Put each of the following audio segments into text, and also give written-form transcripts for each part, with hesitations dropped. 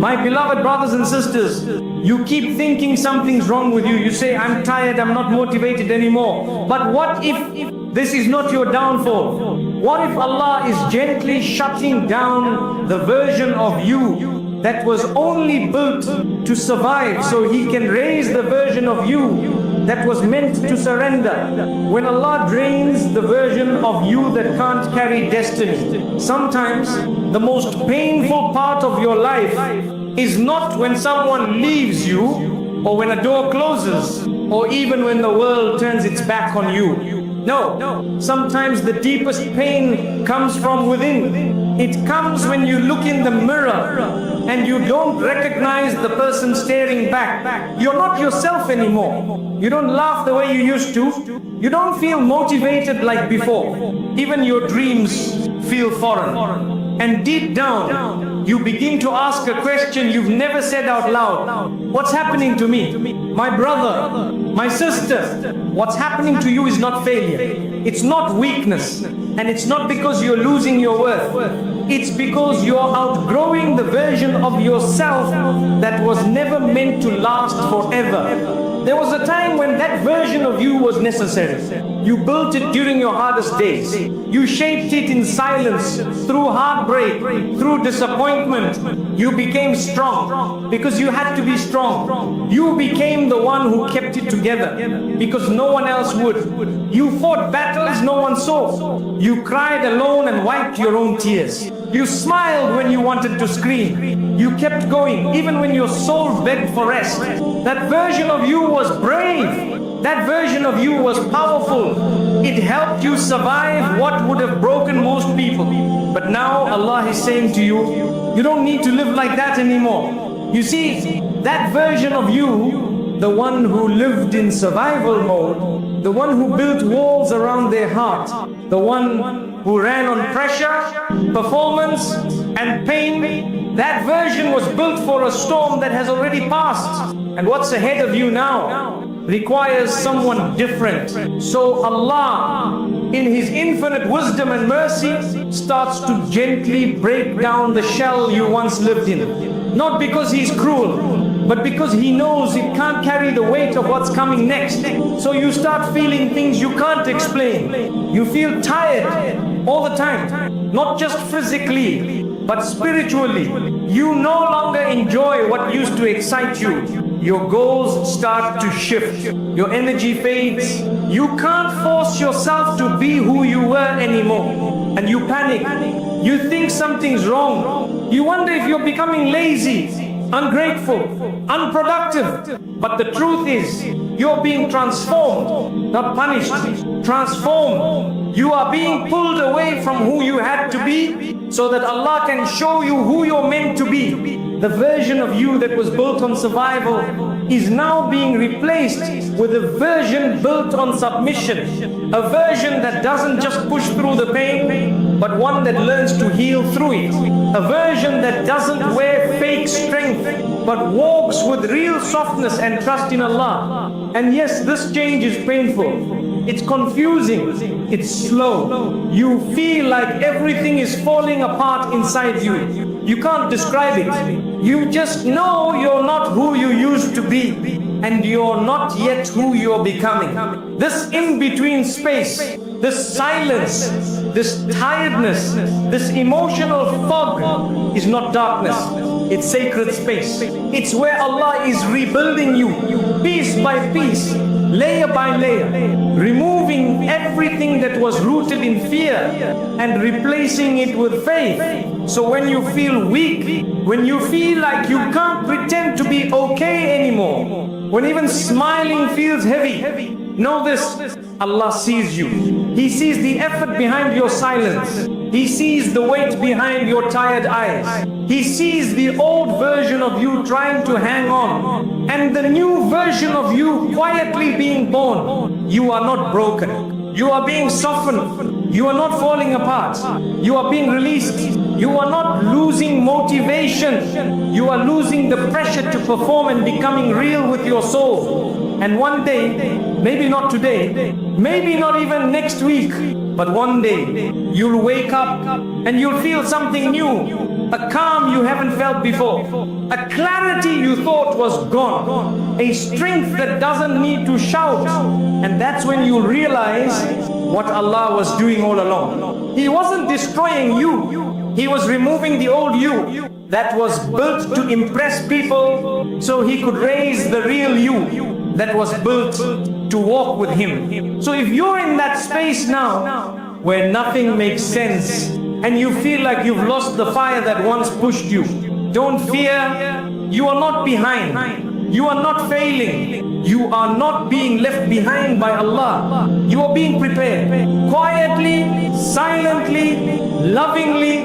My beloved brothers and sisters, you keep thinking something's wrong with you. You say, I'm tired, I'm not motivated anymore. But what if this is not your downfall? What if Allah is gently shutting down the version of you that was only built to survive, so He can raise the version of you that was meant to surrender? When Allah drains the version of you that can't carry destiny, sometimes the most painful part of your life is not when someone leaves you, or when a door closes, or even when the world turns its back on you. No, sometimes the deepest pain comes from within. It comes when you look in the mirror and you don't recognize the person staring back. You're not yourself anymore. You don't laugh the way you used to. You don't feel motivated like before. Even your dreams feel foreign. And deep down, you begin to ask a question you've never said out loud. What's happening to me? My brother, my sister, what's happening to you is not failure. It's not weakness. And it's not because you're losing your worth. It's because you're outgrowing the version of yourself that was never meant to last forever. There was a time when that version of you was necessary. You built it during your hardest days. You shaped it in silence, through heartbreak, through disappointment. You became strong because you had to be strong. You became the one who kept it together because no one else would. You fought battles no one saw. You cried alone and wiped your own tears. You smiled when you wanted to scream. You kept going even when your soul begged for rest. That version of you was brave. That version of you was powerful. It helped you survive what would have broken most people. But now Allah is saying to you, you don't need to live like that anymore. You see, that version of you, the one who lived in survival mode, the one who built walls around their heart, the one who ran on pressure, performance, and pain, that version was built for a storm that has already passed. And what's ahead of you now requires someone different. So Allah, in His infinite wisdom and mercy, starts to gently break down the shell you once lived in. Not because He's cruel, but because He knows it can't carry the weight of what's coming next. So you start feeling things you can't explain. You feel tired all the time, not just physically, but spiritually. You no longer enjoy what used to excite you. Your goals start to shift. Your energy fades. You can't force yourself to be who you were anymore. And you panic. You think something's wrong. You wonder if you're becoming lazy, ungrateful, unproductive. But the truth is, you're being transformed, not punished. Transformed. You are being pulled away from who you had to be so that Allah can show you who you're meant to be. The version of you that was built on survival is now being replaced with a version built on submission. A version that doesn't just push through the pain, but one that learns to heal through it. A version that doesn't wear fake strength, but walks with real softness and trust in Allah. And yes, this change is painful. It's confusing. It's slow. You feel like everything is falling apart inside you. You can't describe it. You just know you're not who you used to be, and you're not yet who you're becoming. This in-between space, this silence, this tiredness, this emotional fog is not darkness. It's sacred space. It's where Allah is rebuilding you, piece by piece, layer by layer, removing everything that was rooted in fear and replacing it with faith. So when you feel weak, when you feel like you can't pretend to be okay anymore, when even smiling feels heavy, know this: Allah sees you. He sees the effort behind your silence. He sees the weight behind your tired eyes. He sees the old version of you trying to hang on, and the new version of you quietly being born. You are not broken. You are being softened. You are not falling apart. You are being released. You are not losing motivation. You are losing the pressure to perform and becoming real with your soul. And one day, maybe not today, maybe not even next week, but one day you'll wake up and you'll feel something new. a calm you haven't felt before, a clarity you thought was gone, a strength that doesn't need to shout. And that's when you realize what Allah was doing all along. He wasn't destroying you, He was removing the old you that was built to impress people, so He could raise the real you that was built to walk with Him. So if you're in that space now where nothing makes sense and you feel like you've lost the fire that once pushed you, don't fear. You are not behind. You are not failing. You are not being left behind by Allah. You are being prepared quietly, silently, lovingly.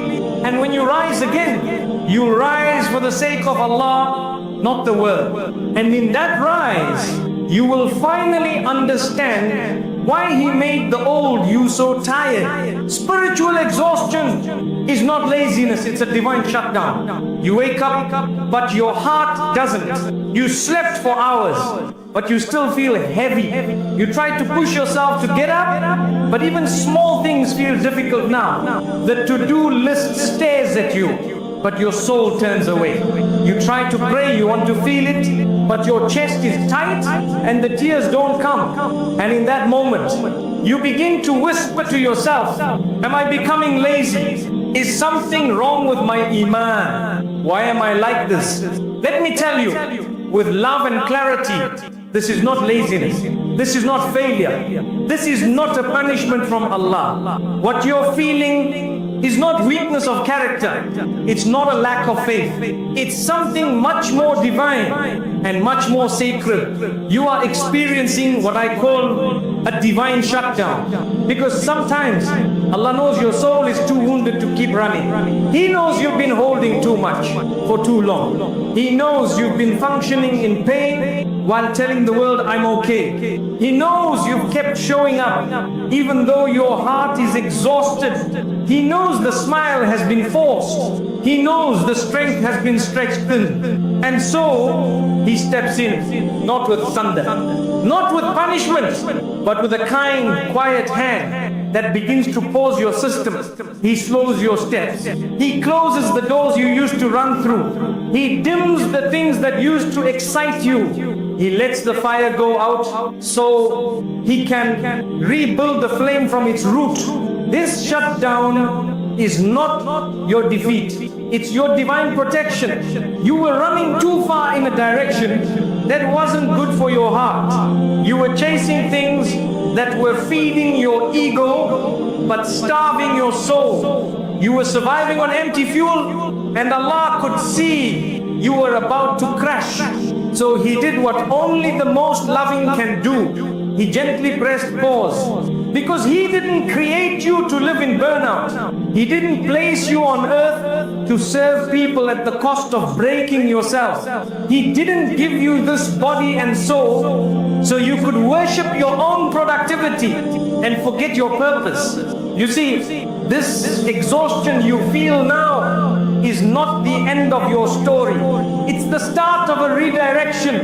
And when you rise again, you rise for the sake of Allah, not the world. And in that rise, you will finally understand why He made the old you so tired. Spiritual exhaustion is not laziness, it's a divine shutdown. You wake up, but your heart doesn't. You slept for hours, but you still feel heavy. You try to push yourself to get up, but even small things feel difficult now. The to-do list stares at you, but your soul turns away. You try to pray, you want to feel it, but your chest is tight and the tears don't come. And in that moment, you begin to whisper to yourself, am I becoming lazy? Is something wrong with my iman? Why am I like this? Let me tell you, with love and clarity, this is not laziness. This is not failure. This is not a punishment from Allah. What you're feeling is not weakness of character. It's not a lack of faith. It's something much more divine and much more sacred. You are experiencing what I call a divine shutdown. Because sometimes Allah knows your soul is too wounded to keep running. He knows you've been holding too much for too long. He knows you've been functioning in pain while telling the world, I'm okay. He knows you've kept showing up even though your heart is exhausted. He knows the smile has been forced. He knows the strength has been stretched thin. And so He steps in, not with thunder, not with punishment, but with a kind, quiet hand that begins to pause your system. He slows your steps. He closes the doors you used to run through. He dims the things that used to excite you. He lets the fire go out so He can rebuild the flame from its root. This shutdown is not your defeat. It's your divine protection. You were running too far in a direction that wasn't good for your heart. You were chasing things that were feeding your ego but starving your soul. You were surviving on empty fuel, and Allah could see you were about to crash. So He did what only the most loving can do. He gently pressed pause. Because He didn't create you to live in burnout. He didn't place you on earth to serve people at the cost of breaking yourself. He didn't give you this body and soul so you could worship your own productivity and forget your purpose. You see, this exhaustion you feel now is not the end of your story. It's the start of a redirection.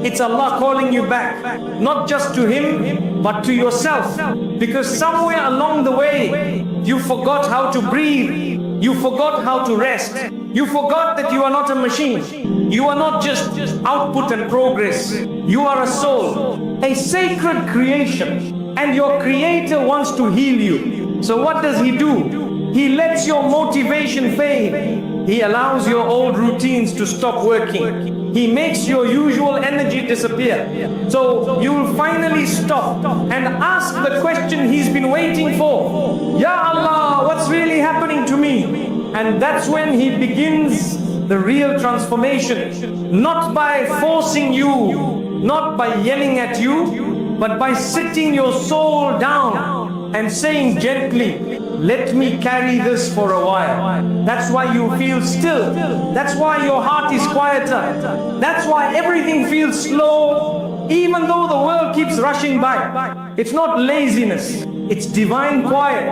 It's Allah calling you back, not just to Him, but to yourself. Because somewhere along the way, you forgot how to breathe. You forgot how to rest. You forgot that you are not a machine. You are not just output and progress. You are a soul, a sacred creation. And your Creator wants to heal you. So what does He do? He lets your motivation fade. He allows your old routines to stop working. He makes your usual energy disappear. So you will finally stop and ask the question He's been waiting for. Ya Allah, what's really happening to me? And that's when He begins the real transformation. Not by forcing you, not by yelling at you, but by sitting your soul down and saying gently, let me carry this for a while. That's why you feel still. That's why your heart is quieter. That's why everything feels slow, even though the world keeps rushing by. It's not laziness, it's divine quiet.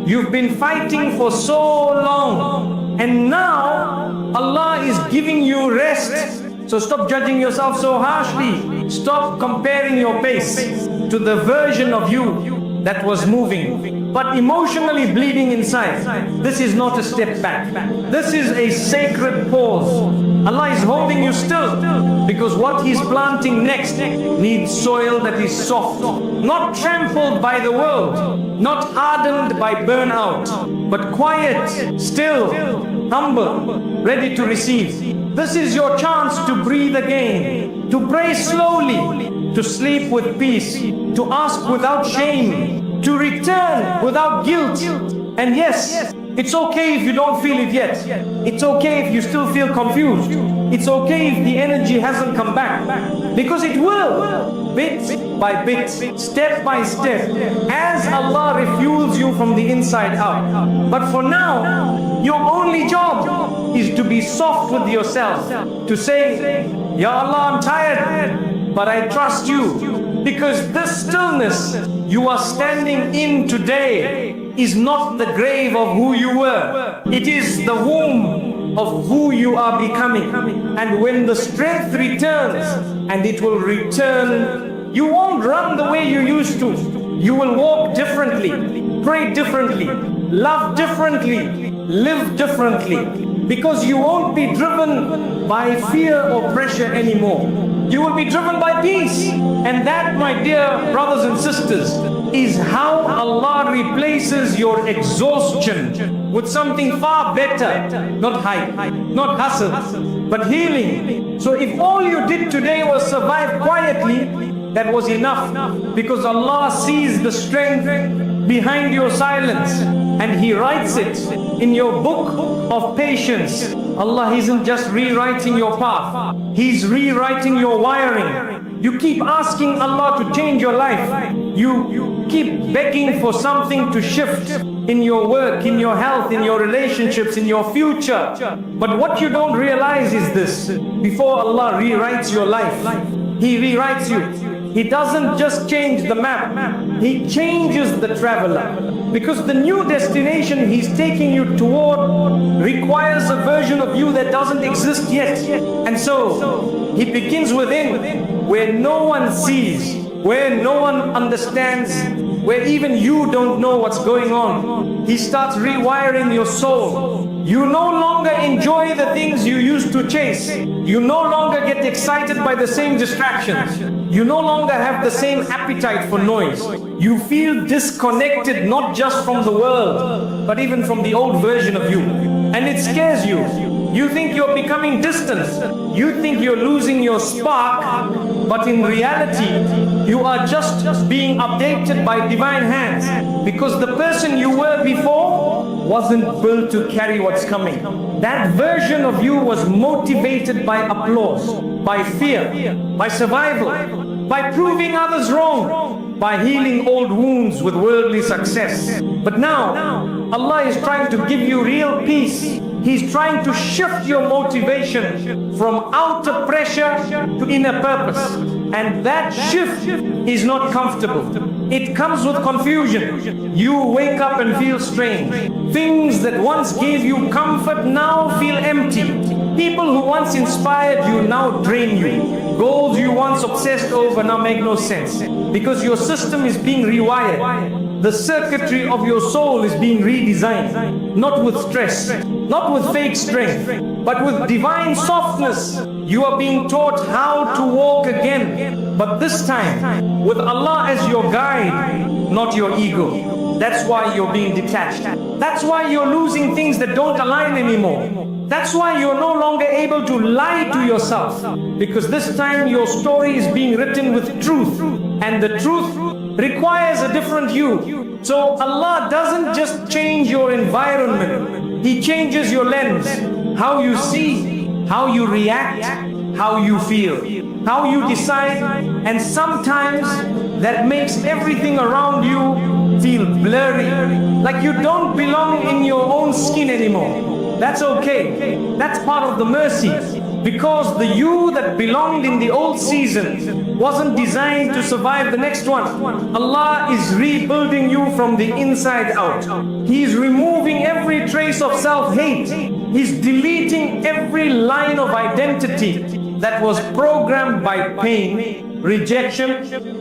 You've been fighting for so long, and now Allah is giving you rest. So stop judging yourself so harshly. Stop comparing your pace to the version of you that was moving. but emotionally bleeding inside, this is not a step back. This is a sacred pause. Allah is holding you still, because what He's planting next needs soil that is soft, not trampled by the world, not hardened by burnout, but quiet, still, humble, ready to receive. This is your chance to breathe again, to pray slowly, to sleep with peace, to ask without shame, to return without guilt. And yes, it's okay if you don't feel it yet. It's okay if you still feel confused. It's okay if the energy hasn't come back, because it will, bit by bit, step by step, as Allah refuels you from the inside out. But for now, your only job is to be soft with yourself, to say, Ya Allah, I'm tired, but I trust you, because this stillness you are standing in today is not the grave of who you were. It is the womb of who you are becoming. And when the strength returns, and it will return, you won't run the way you used to. You will walk differently, pray differently, love differently, live differently, because you won't be driven by fear or pressure anymore. You will be driven by peace. And that, my dear brothers and sisters, is how Allah replaces your exhaustion with something far better. Not hype, not hustle, but healing. So if all you did today was survive quietly, that was enough, because Allah sees the strength behind your silence, and He writes it in your book of patience. Allah isn't just rewriting your path, He's rewriting your wiring. You keep asking Allah to change your life. You keep begging for something to shift in your work, in your health, in your relationships, in your future. But what you don't realize is this: before Allah rewrites your life, He rewrites you. He doesn't just change the map, He changes the traveler. Because the new destination He's taking you toward requires a version of you that doesn't exist yet. And so He begins within, where no one sees, where no one understands, where even you don't know what's going on. He starts rewiring your soul. You no longer enjoy the things you used to chase. You no longer get excited by the same distractions. You no longer have the same appetite for noise. You feel disconnected, not just from the world, but even from the old version of you. And it scares you. You think you're becoming distant. You think you're losing your spark, but in reality, you are just being updated by divine hands, because the person you were before wasn't built to carry what's coming. That version of you was motivated by applause, by fear, by survival, by proving others wrong, by healing old wounds with worldly success. But now, Allah is trying to give you real peace. He's trying to shift your motivation from outer pressure to inner purpose. And that shift is not comfortable. It comes with confusion. You wake up and feel strange. Things that once gave you comfort now feel empty. People who once inspired you now drain you. Goals you once obsessed over now make no sense, because your system is being rewired. The circuitry of your soul is being redesigned, not with stress, not with fake strength, but with divine softness. You are being taught how to walk again, but this time with Allah as your guide, not your ego. That's why you're being detached. That's why you're losing things that don't align anymore. That's why you're no longer able to lie to yourself, because this time your story is being written with truth, and the truth requires a different you. So Allah doesn't just change your environment, He changes your lens, how you see, how you react, how you feel, how you decide. And sometimes that makes everything around you feel blurry, like you don't belong in your own skin anymore. That's okay. That's part of the mercy, because the you that belonged in the old season wasn't designed to survive the next one. Allah is rebuilding you from the inside out. He's removing every trace of self-hate. He's deleting every line of identity. that was programmed by pain, rejection,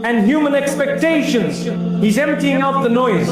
and human expectations. He's emptying out the noise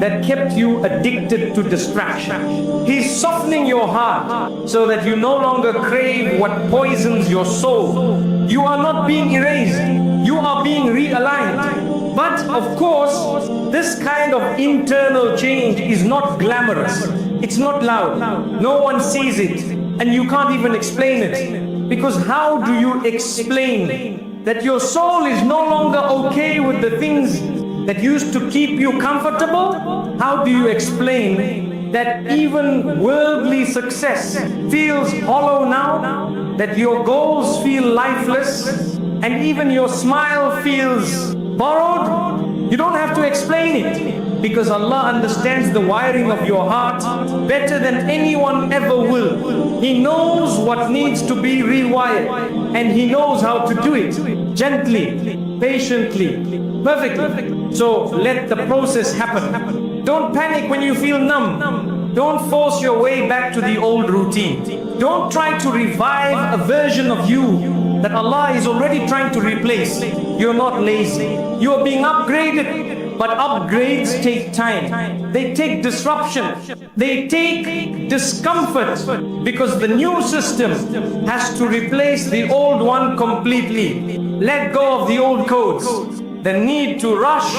that kept you addicted to distraction. He's softening your heart so that you no longer crave what poisons your soul. You are not being erased, you are being realigned. But of course, this kind of internal change is not glamorous. It's not loud. No one sees it, and you can't even explain it. Because how do you explain that your soul is no longer okay with the things that used to keep you comfortable? How do you explain that even worldly success feels hollow now? That your goals feel lifeless, and even your smile feels borrowed? You don't have to explain it, because Allah understands the wiring of your heart better than anyone ever will. He knows what needs to be rewired, and He knows how to do it gently, patiently, perfectly. So let the process happen. Don't panic when you feel numb. Don't force your way back to the old routine. Don't try to revive a version of you that Allah is already trying to replace. You're not lazy. You're being upgraded. But upgrades take time. They take disruption. They take discomfort, because the new system has to replace the old one completely. Let go of the old codes. The need to rush,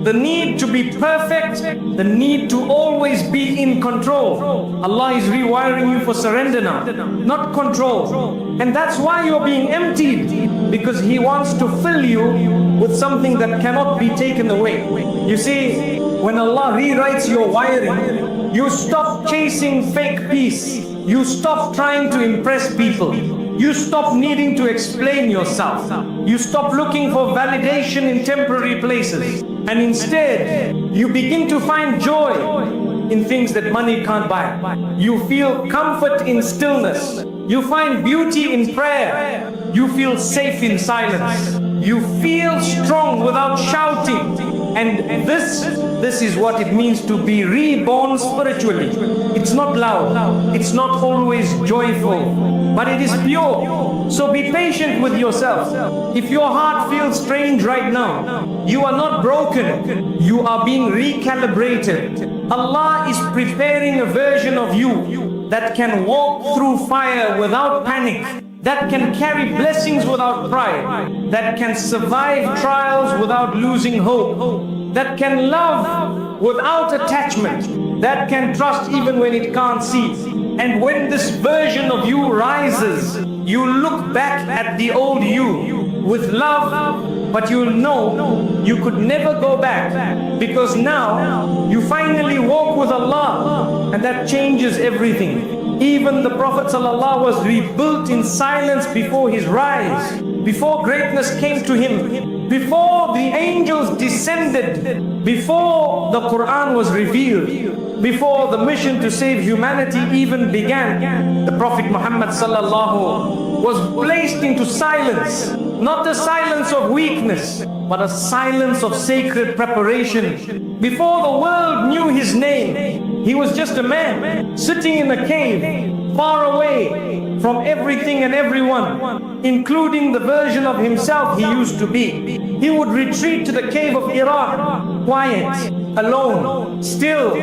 the need to be perfect, the need to always be in control. Allah is rewiring you for surrender now, not control. And that's why you're being emptied, because He wants to fill you with something that cannot be taken away. You see, when Allah rewrites your wiring, you stop chasing fake peace. You stop trying to impress people. You stop needing to explain yourself. You stop looking for validation in temporary places. And instead, you begin to find joy in things that money can't buy. You feel comfort in stillness. You find beauty in prayer. You feel safe in silence. You feel strong without shouting. And this is what it means to be reborn spiritually. It's not loud. It's not always joyful, but it is pure. So be patient with yourself. If your heart feels strange right now, you are not broken. You are being recalibrated. Allah is preparing a version of you that can walk through fire without panic, that can carry blessings without pride, that can survive trials without losing hope, that can love without attachment, that can trust even when it can't see. And when this version of you rises, you look back at the old you with love, but you'll know you could never go back, because now you finally walk with Allah, and that changes everything. Even the Prophet ﷺ was rebuilt in silence before his rise, before greatness came to him, before the angels descended, before the Quran was revealed, before the mission to save humanity even began. The Prophet Muhammad ﷺ was placed into silence, not a silence of weakness, but a silence of sacred preparation. Before the world knew his name, he was just a man sitting in a cave, far away from everything and everyone, including the version of himself he used to be. He would retreat to the cave of Iraq, quiet, alone, still,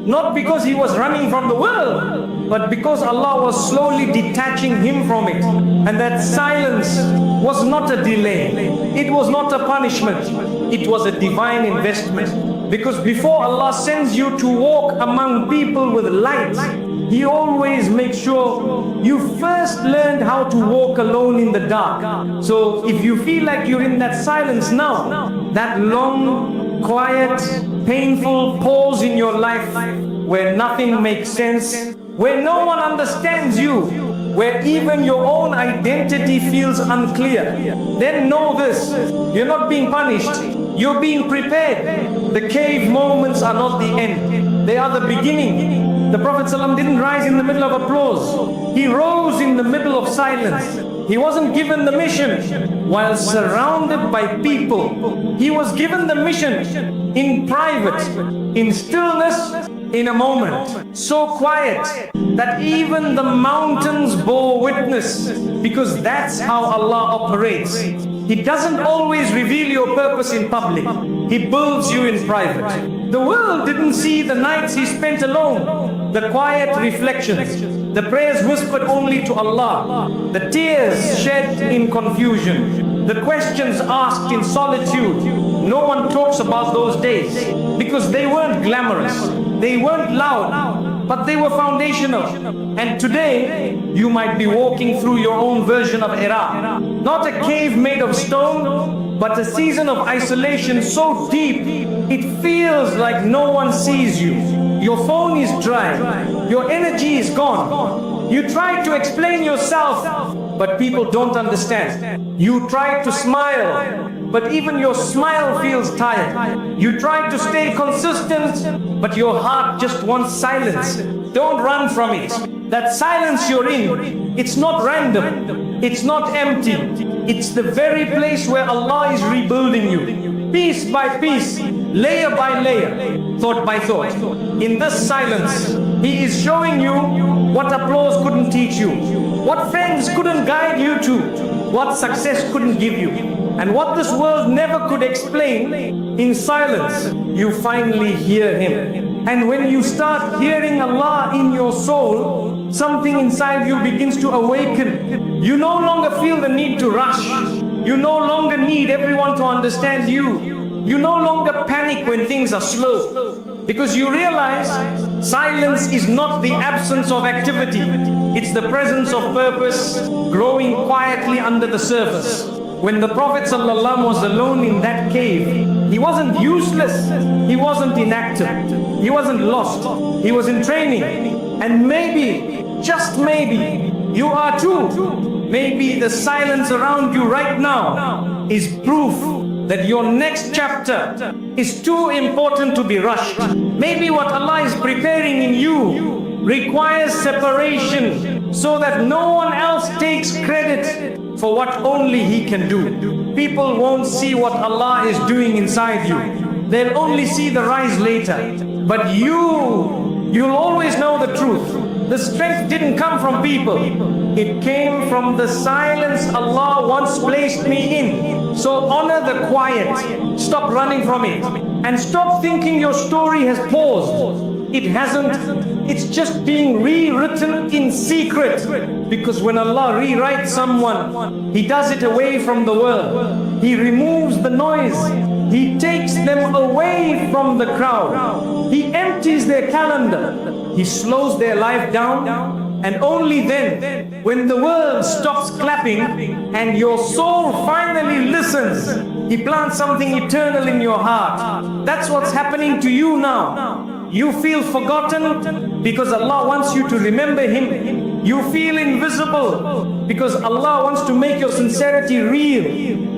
not because he was running from the world, but because Allah was slowly detaching him from it. And that silence was not a delay, it was not a punishment, it was a divine investment. Because before Allah sends you to walk among people with light, He always makes sure you first learned how to walk alone in the dark. So if you feel like you're in that silence now, that long, quiet, painful pause in your life where nothing makes sense, where no one understands you, where even your own identity feels unclear, then know this: you're not being punished, you're being prepared. The cave moments are not the end, they are the beginning. The Prophet ﷺ didn't rise in the middle of applause. He rose in the middle of silence. He wasn't given the mission while surrounded by people. He was given the mission in private, in stillness, in a moment. So quiet that even the mountains bore witness, because that's how Allah operates. He doesn't always reveal your purpose in public. He builds you in private. The world didn't see the nights he spent alone, the quiet reflections, the prayers whispered only to Allah, the tears shed in confusion, the questions asked in solitude. No one talks about those days because they weren't glamorous, they weren't loud, but they were foundational. And today, you might be walking through your own version of Hira. Not a cave made of stone, but a season of isolation so deep, it feels like no one sees you. Your phone is dry, your energy is gone. You try to explain yourself, but people don't understand. You try to smile, but even your smile feels tired. You try to stay consistent, but your heart just wants silence. Don't run from it. That silence you're in, it's not random, it's not empty. It's the very place where Allah is rebuilding you, piece by piece, layer by layer, thought by thought. In this silence, He is showing you what applause couldn't teach you, what friends couldn't guide you to, what success couldn't give you, and what this world never could explain. In silence, you finally hear Him. And when you start hearing Allah in your soul, something inside you begins to awaken. You no longer feel the need to rush. You no longer need everyone to understand you. You no longer panic when things are slow, because you realize silence is not the absence of activity. It's the presence of purpose growing quietly under the surface. When the Prophet ﷺ was alone in that cave, he wasn't useless, he wasn't inactive, he wasn't lost, he was in training. And maybe, just maybe, you are too. Maybe the silence around you right now is proof that your next chapter is too important to be rushed. Maybe what Allah is preparing in you requires separation so that no one else takes credit for what only He can do. People won't see what Allah is doing inside you. They'll only see the rise later. But you'll always know the truth. The strength didn't come from people. It came from the silence Allah once placed me in. So honor the quiet. Stop running from it. And stop thinking your story has paused. It hasn't. It's just being rewritten in secret. Because when Allah rewrites someone, He does it away from the world. He removes the noise. He takes them away from the crowd. He empties their calendar. He slows their life down. And only then, when the world stops clapping and your soul finally listens, He plants something eternal in your heart. That's what's happening to you now. You feel forgotten because Allah wants you to remember Him. You feel invisible because Allah wants to make your sincerity real.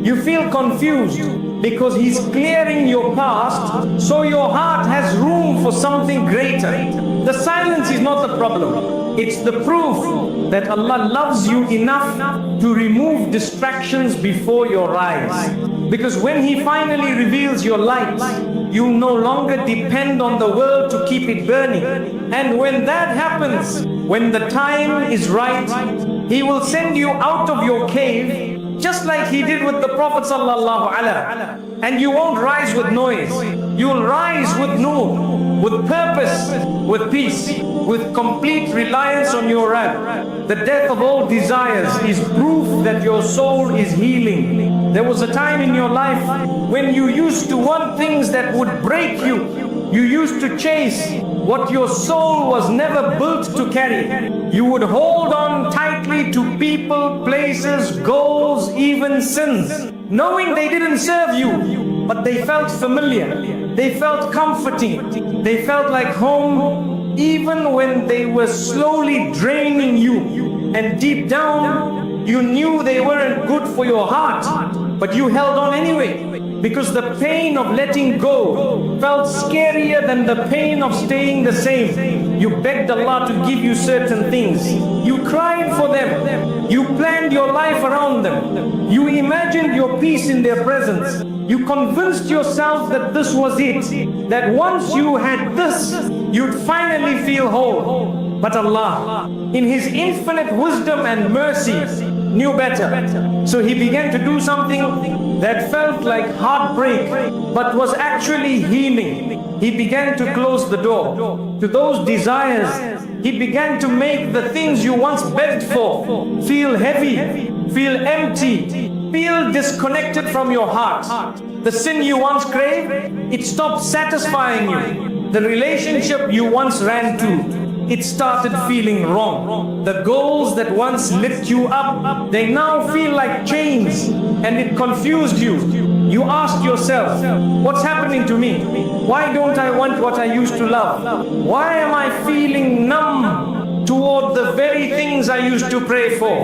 You feel confused because He's clearing your past so your heart has room for something greater. The silence is not the problem. It's the proof that Allah loves you enough to remove distractions before your eyes. Because when He finally reveals your light, you no longer depend on the world to keep it burning. And when that happens, when the time is right, He will send you out of your cave, just like He did with the Prophet ﷺ. And you won't rise with noise. You'll rise with nur, with purpose, with peace, with complete reliance on your Rabb. The death of all desires is proof that your soul is healing. There was a time in your life when you used to want things that would break you. You used to chase what your soul was never built to carry. You would hold on tightly to people, places, goals, even sins, knowing they didn't serve you, but they felt familiar. They felt comforting. They felt like home, even when they were slowly draining you. And deep down, you knew they weren't good for your heart, but you held on anyway. Because the pain of letting go felt scarier than the pain of staying the same. You begged Allah to give you certain things. You cried for them. You planned your life around them. You imagined your peace in their presence. You convinced yourself that this was it. That once you had this, you'd finally feel whole. But Allah, in His infinite wisdom and mercy, knew better. So He began to do something that felt like heartbreak, but was actually healing. He began to close the door to those desires. He began to make the things you once begged for feel heavy, feel empty, feel disconnected from your heart. The sin you once craved, it stopped satisfying you. The relationship you once ran to, it started feeling wrong. The goals that once lit you up, they now feel like chains, and it confused you. You asked yourself, what's happening to me? Why don't I want what I used to love? Why am I feeling numb toward the very things I used to pray for?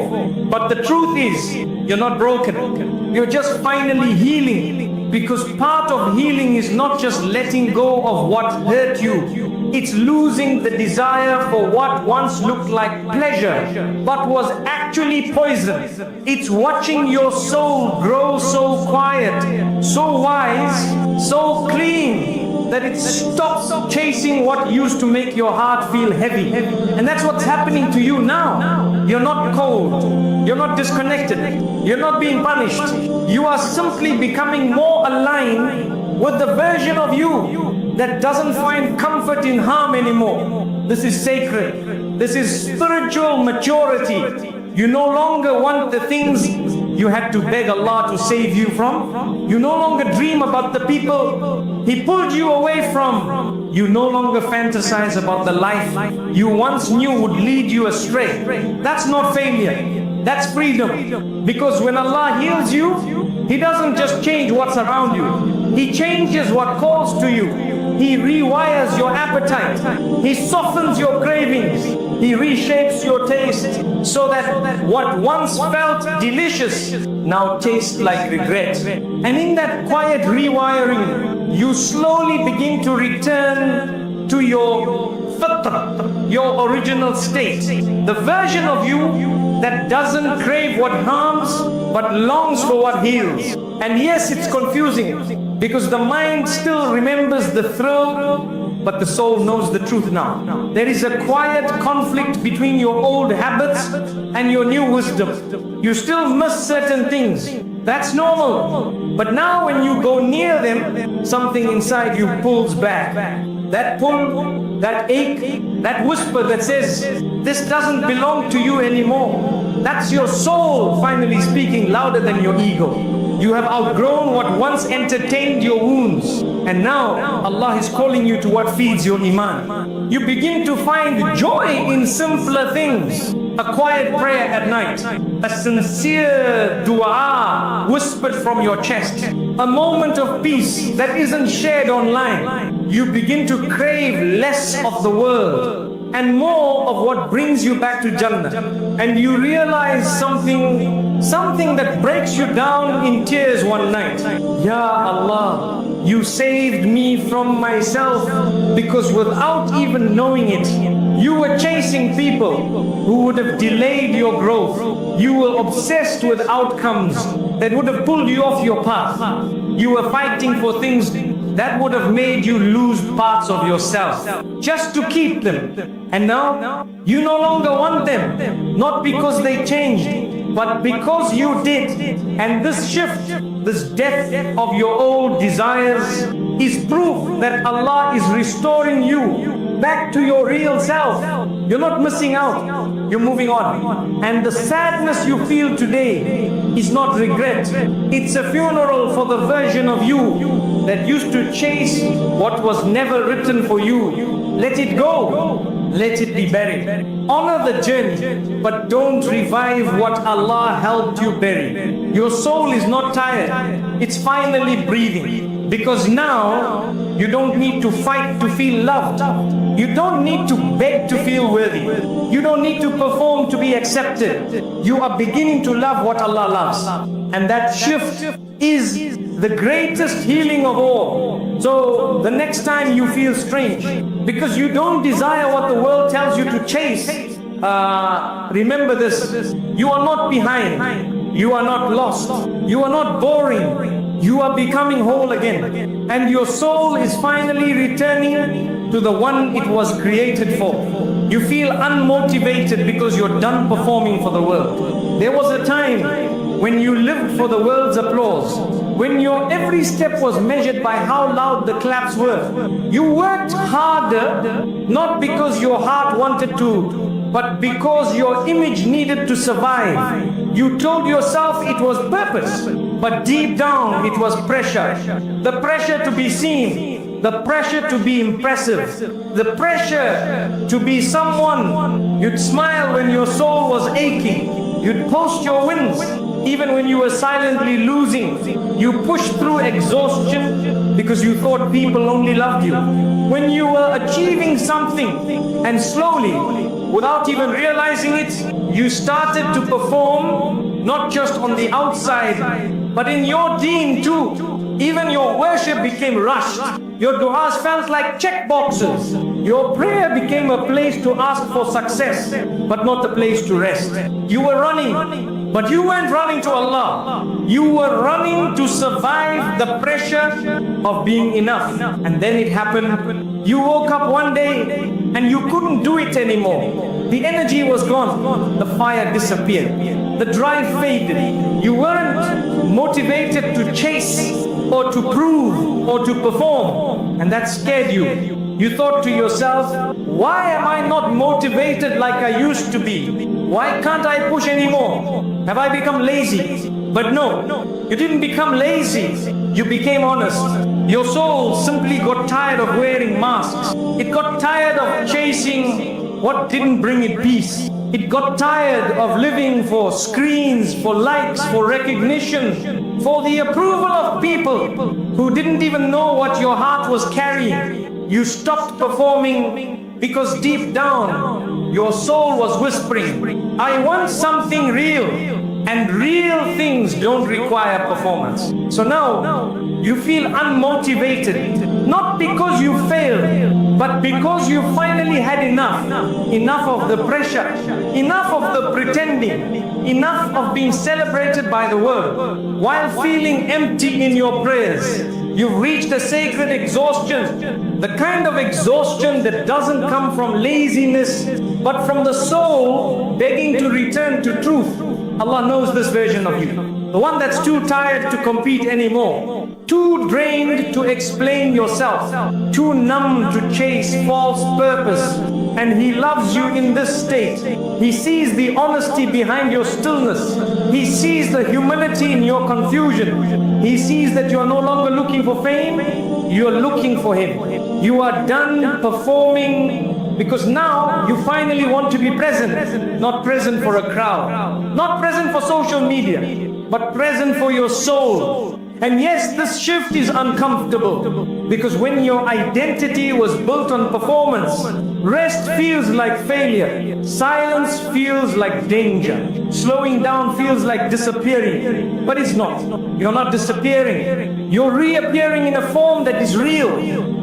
But the truth is, you're not broken. You're just finally healing, because part of healing is not just letting go of what hurt you. It's losing the desire for what once looked like pleasure, but was actually poison. It's watching your soul grow so quiet, so wise, so clean, that it stops chasing what used to make your heart feel heavy. And that's what's happening to you now. You're not cold. You're not disconnected. You're not being punished. You are simply becoming more aligned with the version of you that doesn't find comfort in harm anymore. This is sacred. This is spiritual maturity. You no longer want the things you had to beg Allah to save you from. You no longer dream about the people He pulled you away from. You no longer fantasize about the life you once knew would lead you astray. That's not failure. That's freedom. Because when Allah heals you, He doesn't just change what's around you. He changes what calls to you. He rewires your appetite. He softens your cravings. He reshapes your taste so that what once felt delicious now tastes like regret. And in that quiet rewiring, you slowly begin to return to your fitra, your original state, the version of you that doesn't crave what harms but longs for what heals. And yes, it's confusing because the mind still remembers the thrill, but the soul knows the truth now. There is a quiet conflict between your old habits and your new wisdom. You still miss certain things. That's normal. But now when you go near them, something inside you pulls back. That pull, that ache, that whisper that says, this doesn't belong to you anymore. That's your soul finally speaking louder than your ego. You have outgrown what once entertained your wounds. And now Allah is calling you to what feeds your iman. You begin to find joy in simpler things. A quiet prayer at night, a sincere dua whispered from your chest, a moment of peace that isn't shared online. You begin to crave less of the world and more of what brings you back to Jannah. And you realize something that breaks you down in tears one night. Ya Allah, you saved me from myself, because without even knowing it, you were chasing people who would have delayed your growth. You were obsessed with outcomes that would have pulled you off your path. You were fighting for things that would have made you lose parts of yourself just to keep them. And now you no longer want them, not because they changed, but because you did. And this shift, this death of your old desires is proof that Allah is restoring you back to your real self. You're not missing out, you're moving on. And the sadness you feel today is not regret. It's a funeral for the version of you that used to chase what was never written for you. Let it go. Let it be buried. Honor the journey, but don't revive what Allah helped you bury. Your soul is not tired. It's finally breathing. Because now, you don't need to fight to feel loved. You don't need to beg to feel worthy. You don't need to perform to be accepted. You are beginning to love what Allah loves. And that shift is the greatest healing of all. So the next time you feel strange, because you don't desire what the world tells you to chase, remember this: you are not behind, you are not lost, you are not boring. You are becoming whole again, and your soul is finally returning to the one it was created for. You feel unmotivated because you're done performing for the world. There was a time when you lived for the world's applause, when your every step was measured by how loud the claps were. You worked harder, not because your heart wanted to, but because your image needed to survive. You told yourself it was purpose, but deep down it was pressure. The pressure to be seen, the pressure to be impressive, the pressure to be someone. You'd smile when your soul was aching. You'd post your wins even when you were silently losing. You pushed through exhaustion because you thought people only loved you. When you were achieving something, and slowly, without even realizing it, you started to perform, not just on the outside, but in your deen too. Even your worship became rushed. Your du'as felt like check boxes. Your prayer became a place to ask for success, but not a place to rest. You were running, but you weren't running to Allah. You were running to survive the pressure of being enough. And then it happened. You woke up one day and you couldn't do it anymore. The energy was gone. The fire disappeared. The drive faded. You weren't motivated to chase or to prove or to perform. And that scared you. You thought to yourself, why am I not motivated like I used to be? Why can't I push anymore? Have I become lazy? But no, you didn't become lazy. You became honest. Your soul simply got tired of wearing masks. It got tired of chasing what didn't bring it peace. It got tired of living for screens, for likes, for recognition, for the approval of people who didn't even know what your heart was carrying. You stopped performing because deep down, your soul was whispering, I want something real, and real things don't require performance. So now, you feel unmotivated, not because you failed, but because you finally had enough. Enough of the pressure, enough of the pretending, enough of being celebrated by the world, while feeling empty in your prayers. You've reached a sacred exhaustion, the kind of exhaustion that doesn't come from laziness, but from the soul begging to return to truth. Allah knows this version of you. The one that's too tired to compete anymore, too drained to explain yourself, too numb to chase false purpose. And He loves you in this state. He sees the honesty behind your stillness. He sees the humility in your confusion. He sees that you are no longer looking for fame, you are looking for Him. You are done performing because now you finally want to be present. Not present for a crowd, not present for social media, but present for your soul. And yes, this shift is uncomfortable because when your identity was built on performance, rest feels like failure, silence feels like danger, slowing down feels like disappearing. But it's not. You're not disappearing. You're reappearing in a form that is real,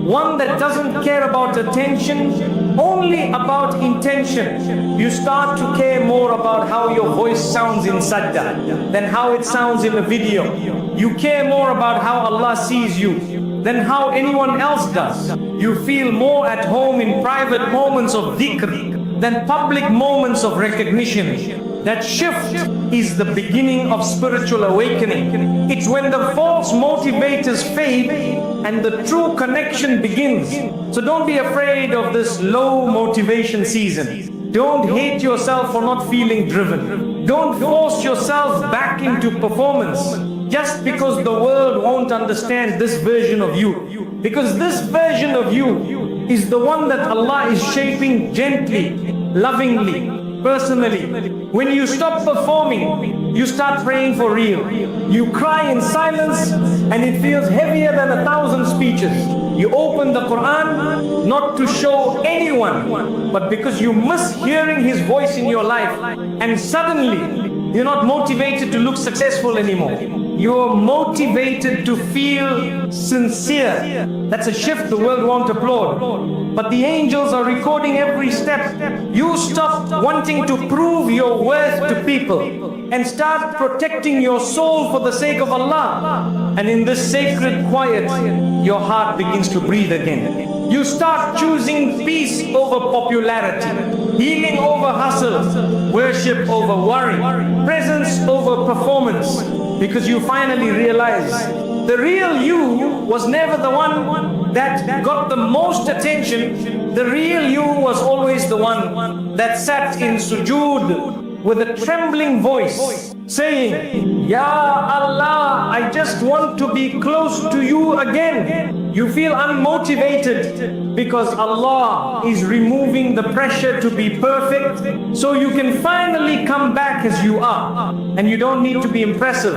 one that doesn't care about attention, only about intention. You start to care more about how your voice sounds in sajda than how it sounds in a video. You care more about how Allah sees you than how anyone else does. You feel more at home in private moments of dhikr than public moments of recognition. That shift is the beginning of spiritual awakening. It's when the false motivators fade and the true connection begins. So don't be afraid of this low motivation season. Don't hate yourself for not feeling driven. Don't force yourself back into performance just because the world won't understand this version of you. Because this version of you is the one that Allah is shaping gently, lovingly, personally. When you stop performing, you start praying for real. You cry in silence and it feels heavier than 1,000 speeches. You open the Quran not to show anyone, but because you miss hearing His voice in your life, and suddenly you're not motivated to look successful anymore. You're motivated to feel sincere. That's a shift the world won't applaud. But the angels are recording every step. You stop wanting to prove your worth to people and start protecting your soul for the sake of Allah. And in this sacred quiet, your heart begins to breathe again. You start choosing peace over popularity. Healing over hustle, worship over worry, presence over performance. Because you finally realize the real you was never the one that got the most attention. The real you was always the one that sat in sujood with a trembling voice, saying, Ya Allah, I just want to be close to you again. You feel unmotivated because Allah is removing the pressure to be perfect, so you can finally come back as you are. And you don't need to be impressive.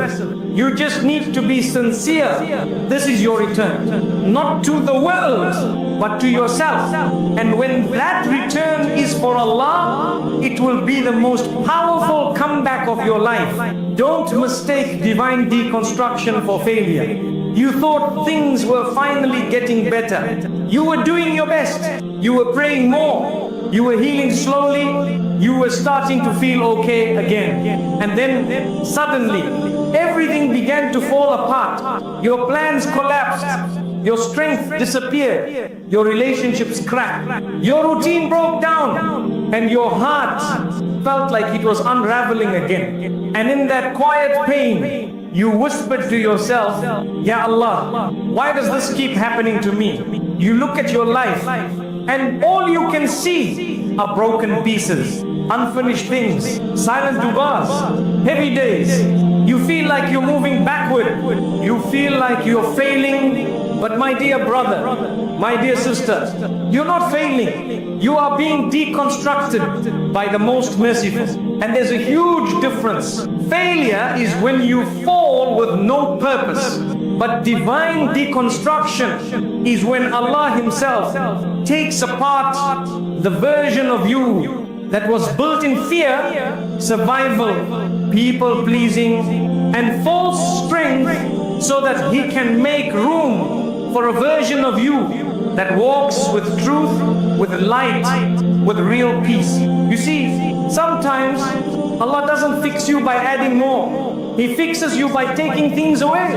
You just need to be sincere. This is your return. Not to the world, but to yourself. And when that return is for Allah, it will be the most powerful comeback of your life. Don't mistake divine deconstruction for failure. You thought things were finally getting better. You were doing your best. You were praying more. You were healing slowly. You were starting to feel okay again. And then suddenly, everything began to fall apart. Your plans collapsed. Your strength disappeared. Your relationships cracked. Your routine broke down. And your heart felt like it was unraveling again. And in that quiet pain, you whispered to yourself, Ya Allah, why does this keep happening to me? You look at your life and all you can see are broken pieces, unfinished things, silent du'as, heavy days. You feel like you're moving backward. You feel like you're failing. But my dear brother, my dear sister, you're not failing. You are being deconstructed by the most merciful. And there's a huge difference. Failure is when you fall with no purpose. But divine deconstruction is when Allah Himself takes apart the version of you that was built in fear, survival, people pleasing, and false strength, so that He can make room for a version of you that walks with truth, with light, with real peace. You see, sometimes Allah doesn't fix you by adding more. He fixes you by taking things away.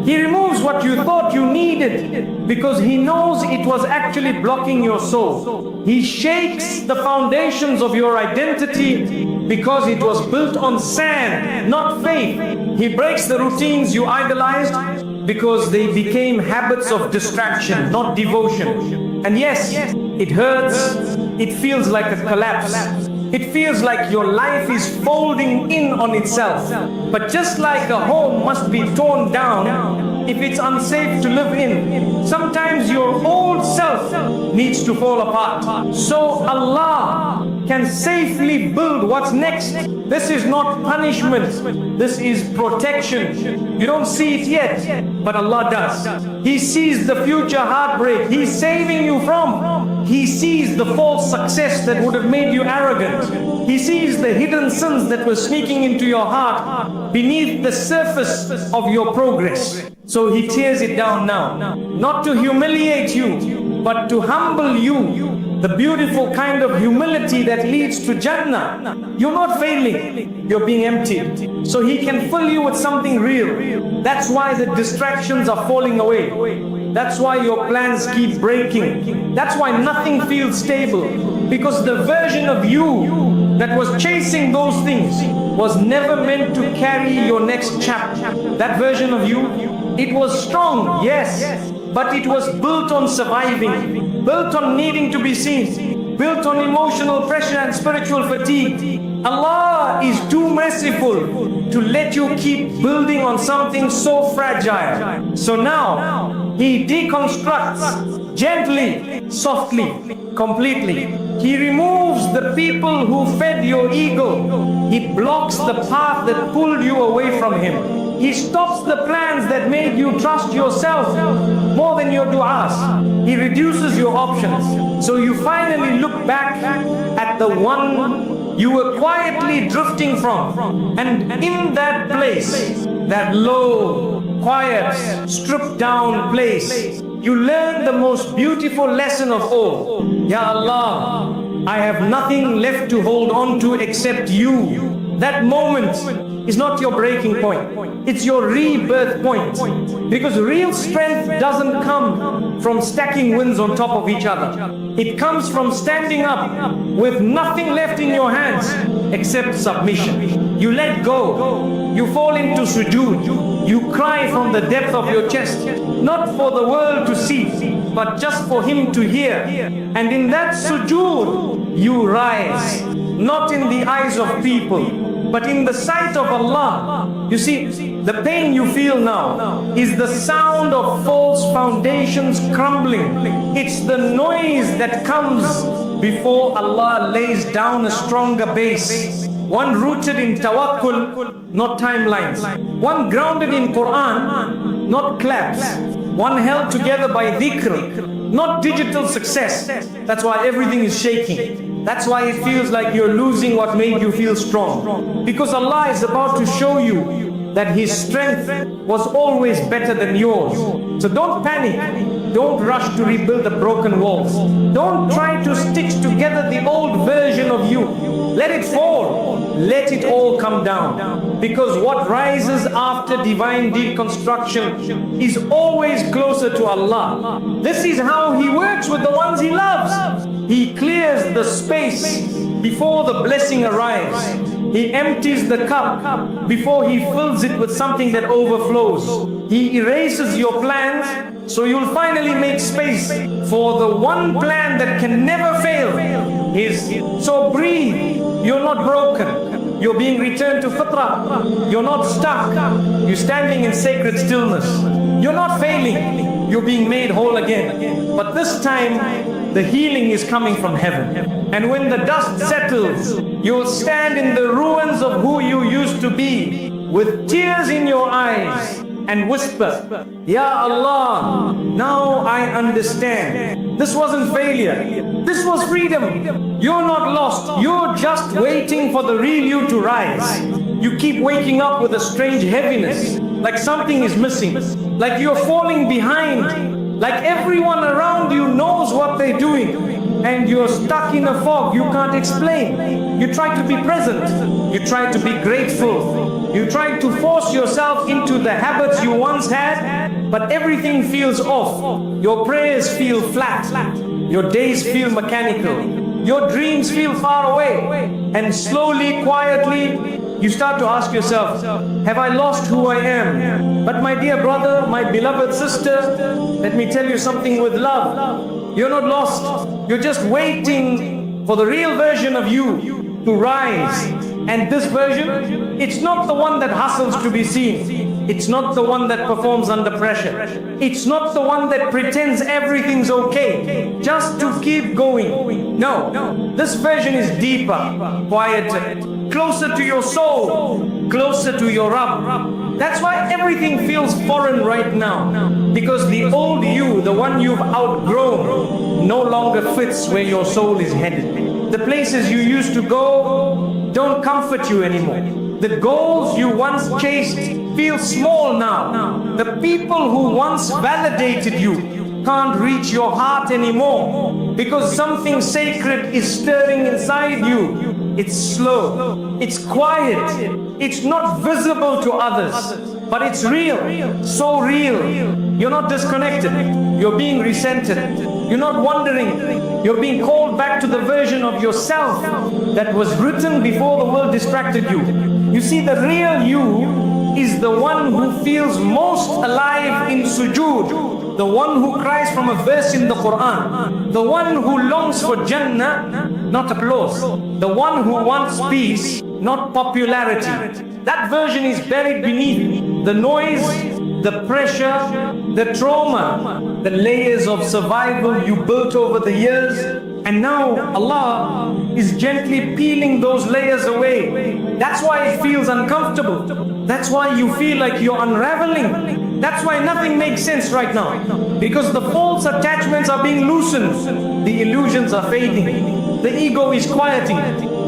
He removes what you thought you needed because He knows it was actually blocking your soul. He shakes the foundations of your identity because it was built on sand, not faith. He breaks the routines you idolized because they became habits of distraction, not devotion. And yes, it hurts. It feels like a collapse. It feels like your life is folding in on itself. But just like a home must be torn down if it's unsafe to live in, sometimes your old self needs to fall apart, so Allah can safely build what's next. This is not punishment. This is protection. You don't see it yet, but Allah does. He sees the future heartbreak He's saving you from. He sees the false success that would have made you arrogant. He sees the hidden sins that were sneaking into your heart beneath the surface of your progress. So He tears it down now. Not to humiliate you, but to humble you. The beautiful kind of humility that leads to Jannah. You're not failing, you're being emptied. So He can fill you with something real. That's why the distractions are falling away. That's why your plans keep breaking. That's why nothing feels stable. Because the version of you that was chasing those things was never meant to carry your next chapter. That version of you, it was strong, yes, but it was built on surviving, built on needing to be seen, built on emotional pressure and spiritual fatigue. Allah is too merciful to let you keep building on something so fragile. So now He deconstructs gently, softly, completely. He removes the people who fed your ego. He blocks the path that pulled you away from Him. He stops the plans that made you trust yourself more than your du'as. He reduces your options. So you finally look back at the one you were quietly drifting from. And in that place, that low, quiet, stripped down place, you learn the most beautiful lesson of all. Ya Allah, I have nothing left to hold on to except You. That moment is not your breaking point. It's your rebirth point. Because real strength doesn't come from stacking wins on top of each other. It comes from standing up with nothing left in your hands except submission. You let go. You fall into sujood. You cry from the depth of your chest, not for the world to see, but just for Him to hear. And in that sujood, you rise, not in the eyes of people, but in the sight of Allah. You see, the pain you feel now is the sound of false foundations crumbling. It's the noise that comes before Allah lays down a stronger base. One rooted in tawakkul, not timelines. One grounded in Quran, not claps. One held together by dhikr, not digital success. That's why everything is shaking. That's why it feels like you're losing what made you feel strong. Because Allah is about to show you that His strength was always better than yours. So don't panic. Don't rush to rebuild the broken walls. Don't try to stitch together the old version of you. Let it fall. Let it all come down. Because what rises after divine deconstruction is always closer to Allah. This is how He works with the ones He loves. He clears the space before the blessing arrives. He empties the cup before He fills it with something that overflows. He erases your plans so you'll finally make space for the one plan that can never fail. So breathe. You're not broken. You're being returned to fitrah. You're not stuck. You're standing in sacred stillness. You're not failing. You're being made whole again. But this time, the healing is coming from heaven. And when the dust settles, you'll stand in the ruins of who you used to be, with tears in your eyes, and whisper, Ya Allah, now I understand. This wasn't failure. This was freedom. You're not lost. You're just waiting for the real you to rise. You keep waking up with a strange heaviness, like something is missing, like you're falling behind, like everyone around you knows what they're doing, and you're stuck in a fog you can't explain. You try to be present. You try to be grateful. You try to force yourself into the habits you once had, but everything feels off. Your prayers feel flat. Your days feel mechanical. Your dreams feel far away. And slowly, quietly, you start to ask yourself, have I lost who I am? But my dear brother, my beloved sister, let me tell you something with love. You're not lost. You're just waiting for the real version of you to rise. And this version, it's not the one that hustles to be seen. It's not the one that performs under pressure. It's not the one that pretends everything's okay, just to keep going. No, this version is deeper, quieter, closer to your soul, closer to your Rabb. That's why everything feels foreign right now. Because the old you, the one you've outgrown, no longer fits where your soul is headed. The places you used to go don't comfort you anymore. The goals you once chased feel small now. The people who once validated you can't reach your heart anymore, because something sacred is stirring inside you. It's slow, it's quiet, it's not visible to others, but it's real, so real. You're not disconnected, you're being recentered. You're not wandering, you're being called back to the version of yourself that was written before the world distracted you. You see, the real you is the one who feels most alive in sujood, the one who cries from a verse in the Quran, the one who longs for Jannah, not applause, the one who wants peace, not popularity. That version is buried beneath the noise, the pressure, the trauma, the layers of survival you built over the years. And now Allah is gently peeling those layers away. That's why it feels uncomfortable. That's why you feel like you're unraveling. That's why nothing makes sense right now. Because the false attachments are being loosened. The illusions are fading. The ego is quieting.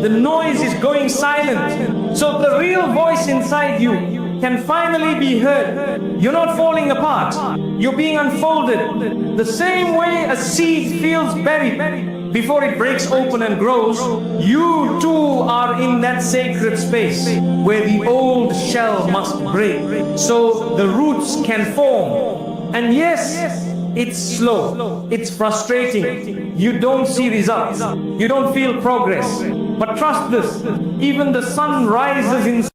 The noise is going silent. So the real voice inside you can finally be heard. You're not falling apart. You're being unfolded. The same way a seed feels buried before it breaks open and grows, you too are in that sacred space where the old shell must break so the roots can form. And yes, it's slow, it's frustrating, you don't see results, you don't feel progress. But trust this, even the sun rises in